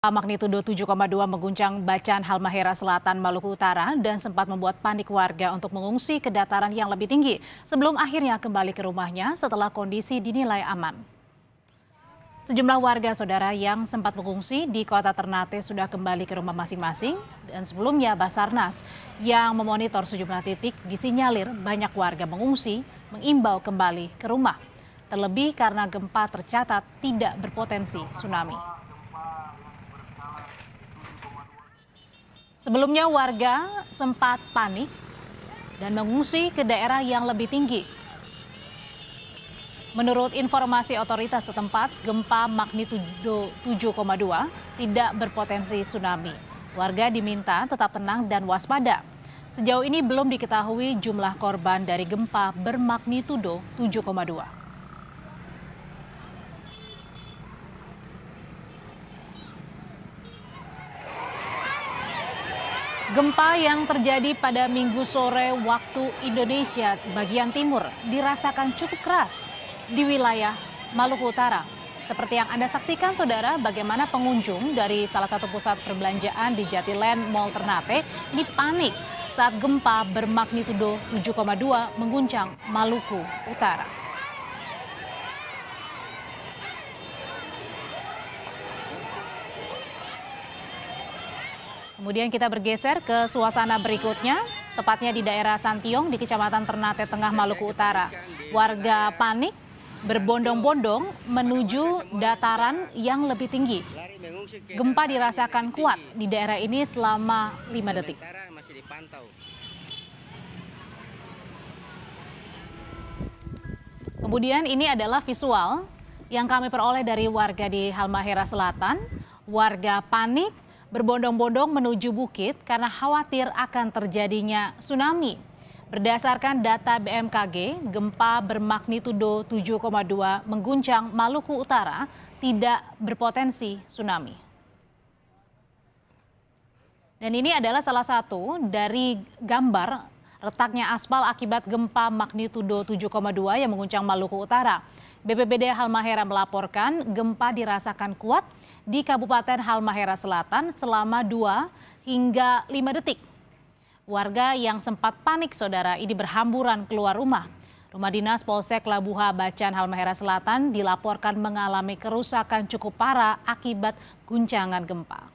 Magnitudo 7,2 mengguncang Bacan Halmahera Selatan, Maluku Utara dan sempat membuat panik warga untuk mengungsi ke dataran yang lebih tinggi sebelum akhirnya kembali ke rumahnya setelah kondisi dinilai aman. Sejumlah warga saudara yang sempat mengungsi di kota Ternate sudah kembali ke rumah masing-masing dan sebelumnya Basarnas yang memonitor sejumlah titik disinyalir banyak warga mengungsi mengimbau kembali ke rumah. Terlebih karena gempa tercatat tidak berpotensi tsunami. Sebelumnya warga sempat panik dan mengungsi ke daerah yang lebih tinggi. Menurut informasi otoritas setempat, gempa magnitudo 7,2 tidak berpotensi tsunami. Warga diminta tetap tenang dan waspada. Sejauh ini belum diketahui jumlah korban dari gempa bermagnitudo 7,2. Gempa yang terjadi pada Minggu sore waktu Indonesia bagian timur dirasakan cukup keras di wilayah Maluku Utara. Seperti yang Anda saksikan saudara, bagaimana pengunjung dari salah satu pusat perbelanjaan di Jatiland Mall Ternate ini panik saat gempa bermagnitudo 7,2 mengguncang Maluku Utara. Kemudian kita bergeser ke suasana berikutnya, tepatnya di daerah Santiong di Kecamatan Ternate Tengah, Maluku Utara. Warga panik berbondong-bondong menuju dataran yang lebih tinggi. Gempa dirasakan kuat di daerah ini selama 5 detik. Kemudian ini adalah visual yang kami peroleh dari warga di Halmahera Selatan. Warga panik berbondong-bondong menuju bukit karena khawatir akan terjadinya tsunami. Berdasarkan data BMKG, gempa bermagnitudo 7,2 mengguncang Maluku Utara tidak berpotensi tsunami. Dan ini adalah salah satu dari gambar retaknya aspal akibat gempa magnitudo 7,2 yang mengguncang Maluku Utara. BPBD Halmahera melaporkan gempa dirasakan kuat di Kabupaten Halmahera Selatan selama 2 hingga 5 detik. Warga yang sempat panik saudara ini berhamburan keluar rumah. Rumah dinas Polsek Labuha Bacan Halmahera Selatan dilaporkan mengalami kerusakan cukup parah akibat guncangan gempa.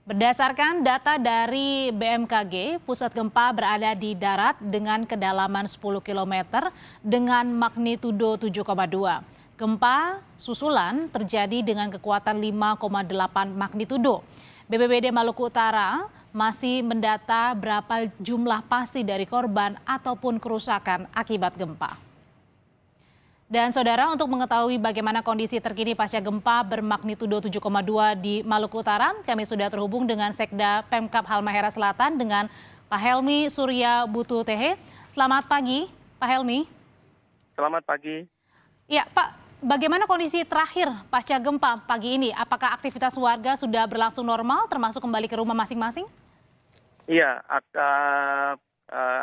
Berdasarkan data dari BMKG, pusat gempa berada di darat dengan kedalaman 10 km dengan magnitudo 7,2. Gempa susulan terjadi dengan kekuatan 5,8 magnitudo. BPBD Maluku Utara masih mendata berapa jumlah pasti dari korban ataupun kerusakan akibat gempa. Dan saudara, untuk mengetahui bagaimana kondisi terkini pasca gempa bermagnitudo 7,2 di Maluku Utara, kami sudah terhubung dengan Sekda Pemkab Halmahera Selatan dengan Pak Helmi Surya Butu Tehe. Selamat pagi, Pak Helmi. Selamat pagi. Ya, Pak, bagaimana kondisi terakhir pasca gempa pagi ini? Apakah aktivitas warga sudah berlangsung normal, termasuk kembali ke rumah masing-masing? Iya,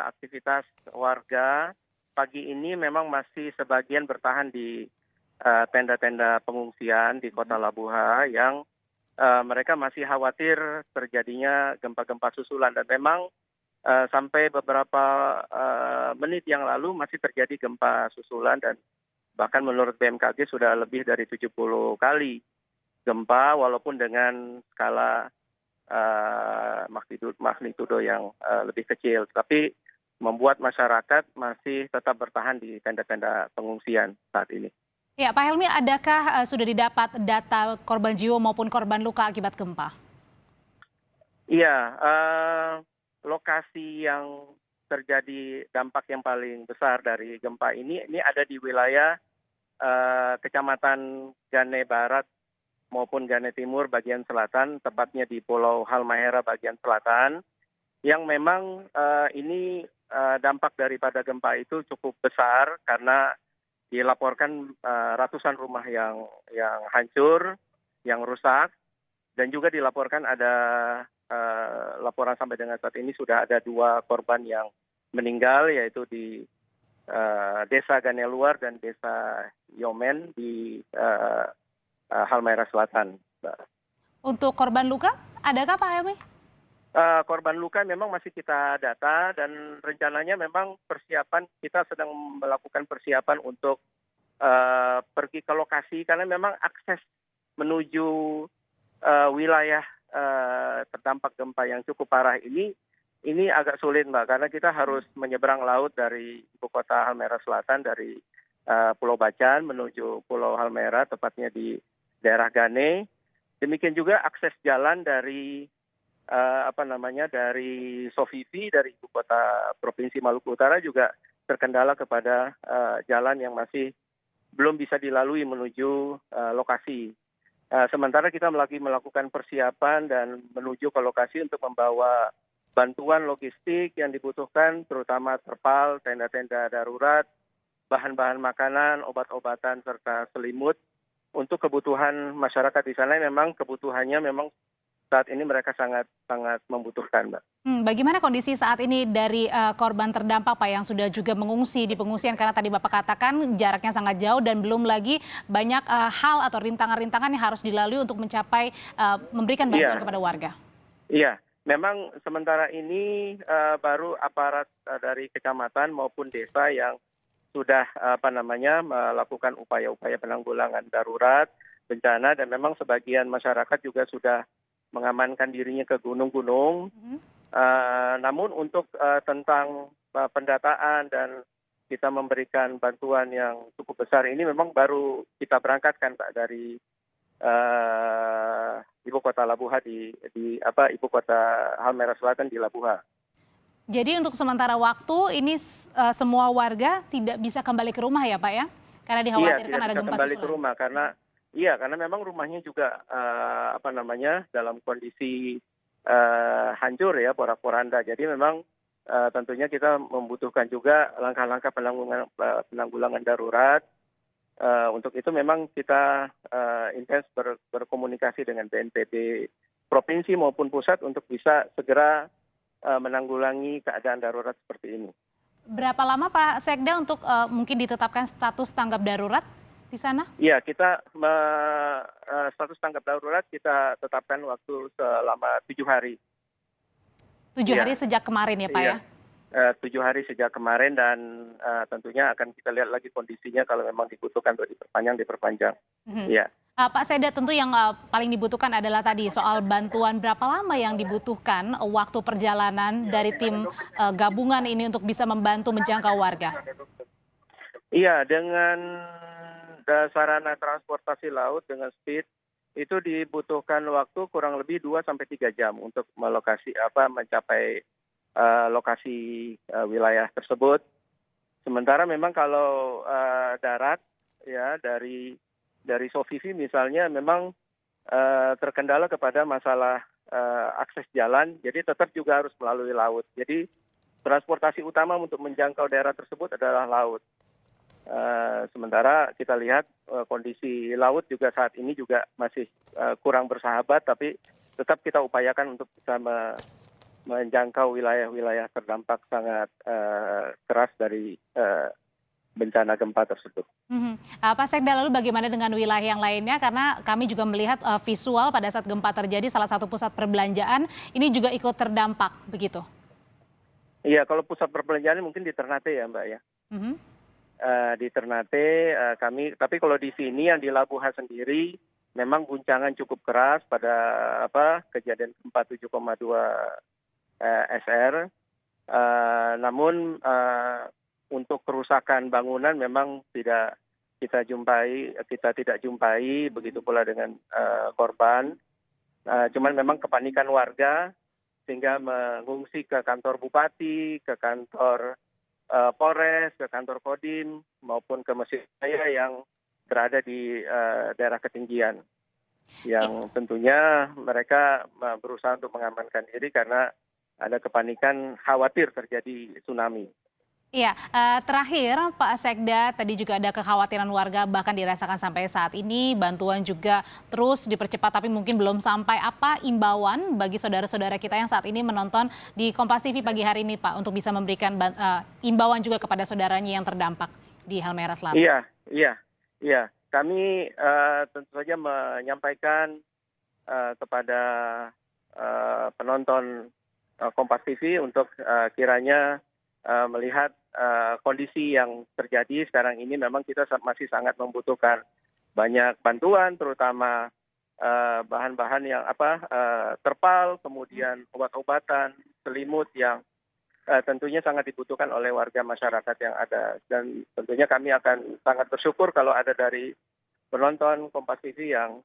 aktivitas warga pagi ini memang masih sebagian bertahan di tenda-tenda pengungsian di Kota Labuha yang mereka masih khawatir terjadinya gempa-gempa susulan dan memang sampai beberapa menit yang lalu masih terjadi gempa susulan dan bahkan menurut BMKG sudah lebih dari 70 kali gempa walaupun dengan skala magnitudo yang lebih kecil, tapi membuat masyarakat masih tetap bertahan di tenda-tenda pengungsian saat ini. Ya, Pak Helmi, adakah sudah didapat data korban jiwa maupun korban luka akibat gempa? Iya, lokasi yang terjadi dampak yang paling besar dari gempa ini ada di wilayah Kecamatan Gane Barat maupun Gane Timur bagian selatan, tepatnya di Pulau Halmahera bagian selatan, yang memang ini dampak daripada gempa itu cukup besar karena dilaporkan ratusan rumah yang hancur, yang rusak, dan juga dilaporkan ada laporan sampai dengan saat ini sudah ada 2 korban yang meninggal, yaitu di Desa Ganeluar dan Desa Yomen di Halmahera Selatan, Mbak. Untuk korban luka, adakah Pak Helmi? Korban luka memang masih kita data dan rencananya memang persiapan kita sedang melakukan persiapan untuk pergi ke lokasi karena memang akses menuju wilayah terdampak gempa yang cukup parah ini agak sulit, Mbak, karena kita harus menyeberang laut dari ibu kota Halmahera Selatan dari Pulau Bacan menuju Pulau Halmahera, tepatnya di daerah Gane. Demikian juga akses jalan dari dari Sofifi, dari ibu kota provinsi Maluku Utara juga terkendala kepada jalan yang masih belum bisa dilalui menuju lokasi. Sementara kita lagi melakukan persiapan dan menuju ke lokasi untuk membawa bantuan logistik yang dibutuhkan, terutama terpal, tenda-tenda darurat, bahan-bahan makanan, obat-obatan, serta selimut. Untuk kebutuhan masyarakat di sana memang kebutuhannya memang saat ini mereka sangat membutuhkan, Mbak. Bagaimana kondisi saat ini dari korban terdampak, Pak, yang sudah juga mengungsi di pengungsian karena tadi Bapak katakan jaraknya sangat jauh dan belum lagi banyak hal atau rintangan-rintangan yang harus dilalui untuk mencapai memberikan bantuan kepada warga? Iya, memang sementara ini baru aparat dari kecamatan maupun desa yang sudah melakukan upaya-upaya penanggulangan darurat bencana dan memang sebagian masyarakat juga sudah mengamankan dirinya ke gunung-gunung. Namun untuk tentang pendataan dan kita memberikan bantuan yang cukup besar ini memang baru kita berangkatkan, Pak, dari ibu kota Labuha di ibu kota Halmahera Selatan di Labuha. Jadi untuk sementara waktu ini semua warga tidak bisa kembali ke rumah ya, Pak, ya? Karena dikhawatirkan ada gempa kembali susulan. ke rumah karena memang rumahnya juga dalam kondisi hancur ya, porak-poranda. Jadi memang tentunya kita membutuhkan juga langkah-langkah penanggulangan darurat. Untuk itu memang kita intens berkomunikasi dengan BNPB provinsi maupun pusat untuk bisa segera menanggulangi keadaan darurat seperti ini. Berapa lama Pak Sekda untuk mungkin ditetapkan status tanggap darurat di sana? Iya, kita status tanggap darurat kita tetapkan waktu selama 7 hari. 7 hari sejak kemarin ya, Pak, ya? 7 hari sejak kemarin dan tentunya akan kita lihat lagi kondisinya kalau memang dibutuhkan untuk diperpanjang. Iya. Pak Sekda, tentu yang paling dibutuhkan adalah tadi soal bantuan berapa lama yang dibutuhkan waktu perjalanan dari tim gabungan ini untuk bisa membantu menjangkau warga. Iya, dengan sarana transportasi laut dengan speed itu dibutuhkan waktu kurang lebih 2-3 jam untuk mencapai lokasi wilayah tersebut. Sementara memang kalau darat ya dari Sofifi misalnya memang terkendala kepada masalah akses jalan, jadi tetap juga harus melalui laut. Jadi transportasi utama untuk menjangkau daerah tersebut adalah laut. Sementara kita lihat kondisi laut juga saat ini juga masih kurang bersahabat, tapi tetap kita upayakan untuk bisa menjangkau wilayah-wilayah terdampak sangat keras dari bencana gempa tersebut. Pak Sekda, lalu bagaimana dengan wilayah yang lainnya? Karena kami juga melihat visual pada saat gempa terjadi, salah satu pusat perbelanjaan ini juga ikut terdampak, begitu? Iya, kalau pusat perbelanjaan mungkin di Ternate ya, Mbak ya. Di Ternate tapi kalau di sini yang di Labuha sendiri memang guncangan cukup keras pada kejadian gempa 7,2 SR. Namun untuk kerusakan bangunan memang tidak kita tidak jumpai, begitu pula dengan korban. Cuman memang kepanikan warga sehingga mengungsi ke kantor bupati, ke kantor Polres, ke kantor Kodim maupun ke masjid yang berada di daerah ketinggian. Yang tentunya mereka berusaha untuk mengamankan diri karena ada kepanikan khawatir terjadi tsunami. Iya, terakhir Pak Sekda, tadi juga ada kekhawatiran warga bahkan dirasakan sampai saat ini, bantuan juga terus dipercepat tapi mungkin belum sampai. Apa imbauan bagi saudara-saudara kita yang saat ini menonton di Kompas TV pagi hari ini, Pak, untuk bisa memberikan imbauan juga kepada saudaranya yang terdampak di Halmahera Selatan? Iya. kami tentu saja menyampaikan kepada penonton Kompas TV untuk kiranya melihat kondisi yang terjadi sekarang ini. Memang kita masih sangat membutuhkan banyak bantuan, terutama bahan-bahan yang terpal, kemudian obat-obatan, selimut yang tentunya sangat dibutuhkan oleh warga masyarakat yang ada. Dan tentunya kami akan sangat bersyukur kalau ada dari penonton Kompas TV yang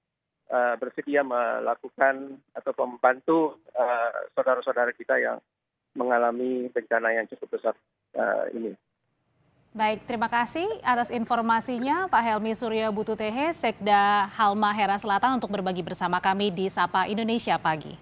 bersedia melakukan atau membantu saudara-saudara kita yang mengalami bencana yang cukup besar ini. Baik, terima kasih atas informasinya Pak Helmi Surya Bututehe, Sekda Halmahera Selatan untuk berbagi bersama kami di Sapa Indonesia Pagi.